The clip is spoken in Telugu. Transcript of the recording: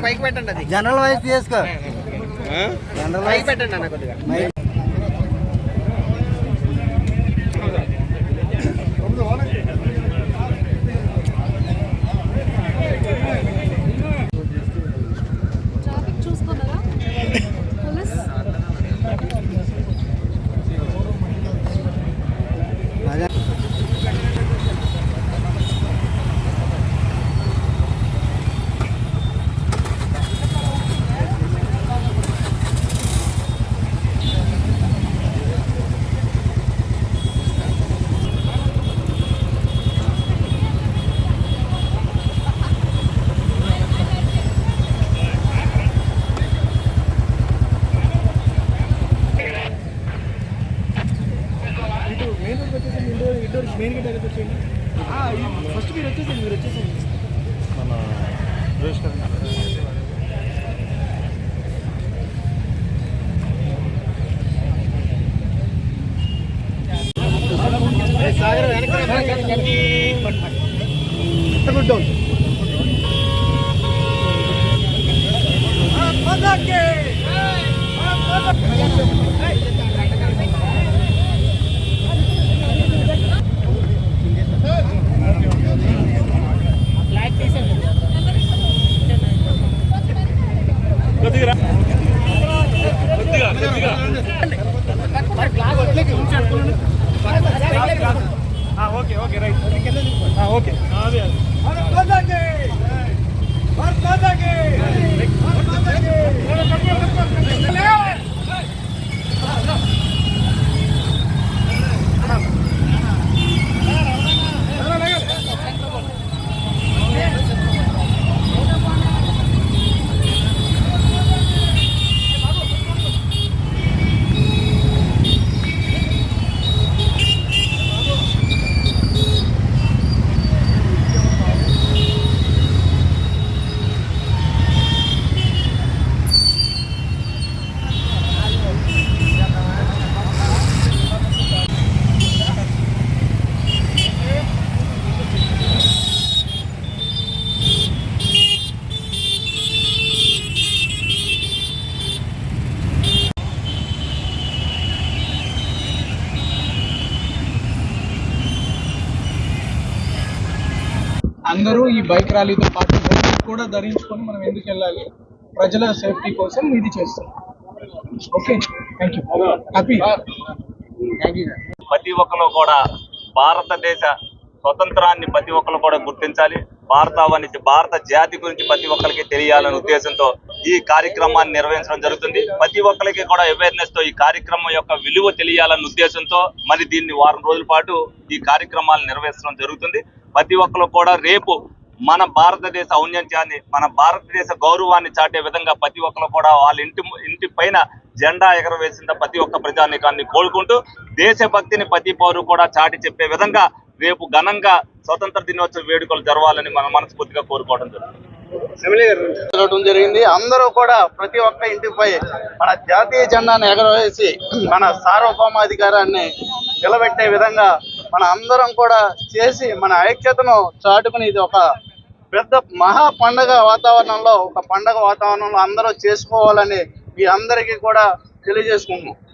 పైకి పెట్టండి, అది జనరల్ వాయిస్ తీసుకో, జనరల్ పైకి పెట్టండి అన్న కొద్దిగా. ఫస్ట్ మీరు వచ్చేసండి మన సాగర్ ఓకే రైట్ ఓకే అందరూ ఈ బైక్ ర్యాలీతో పాటు హెల్మెట్ కూడా ధరించుకొని మనం ఎందుకు వెళ్ళాలి, ప్రజల సేఫ్టీ కోసం ఇది చేస్తాం. Okay, thank you. హ్యాపీ. ప్రతి ఒక్కరు కూడా భారతదేశ స్వతంత్రాన్ని ప్రతి ఒక్కరు కూడా గుర్తించాలి, భారత జాతి గురించి ప్రతి ఒక్కరికి తెలియాలనే ఉద్దేశంతో ఈ కార్యక్రమాన్ని నిర్వహించడం జరుగుతుంది. ప్రతి ఒక్కరికి కూడా అవేర్నెస్ తో ఈ కార్యక్రమం యొక్క విలువ తెలియాలనే ఉద్దేశంతో మరి దీన్ని వారం రోజుల పాటు ఈ కార్యక్రమాలు నిర్వహించడం జరుగుతుంది. ప్రతి ఒక్కరు కూడా రేపు మన భారతదేశ ఔన్నత్యాన్ని, మన భారతదేశ గౌరవాన్ని చాటే విధంగా ప్రతి ఒక్కరు కూడా వాళ్ళ ఇంటి పైన జెండా ఎగరవేసిన ప్రతి ఒక్క ప్రజానీకాన్ని కోరుకుంటూ దేశభక్తిని ప్రతి పౌరు కూడా చాటి చెప్పే విధంగా రేపు ఘనంగా స్వతంత్ర దినోత్సవ వేడుకలు జరగాలని మనం మనస్ఫూర్తిగా కోరుకోవడం జరిగింది. అందరూ కూడా ప్రతి ఒక్క ఇంటిపై మన జాతీయ జెండాను ఎగరవేసి మన సార్వభౌమాధికారాన్ని నిలబెట్టే విధంగా మన అందరం కూడా చేసి మన ఐక్యతను చాటుకుని ఇది ఒక పెద్ద మహా పండగ వాతావరణంలో అందరూ చేసుకోవాలని మీ అందరికీ కూడా తెలియజేసుకుంటున్నాం.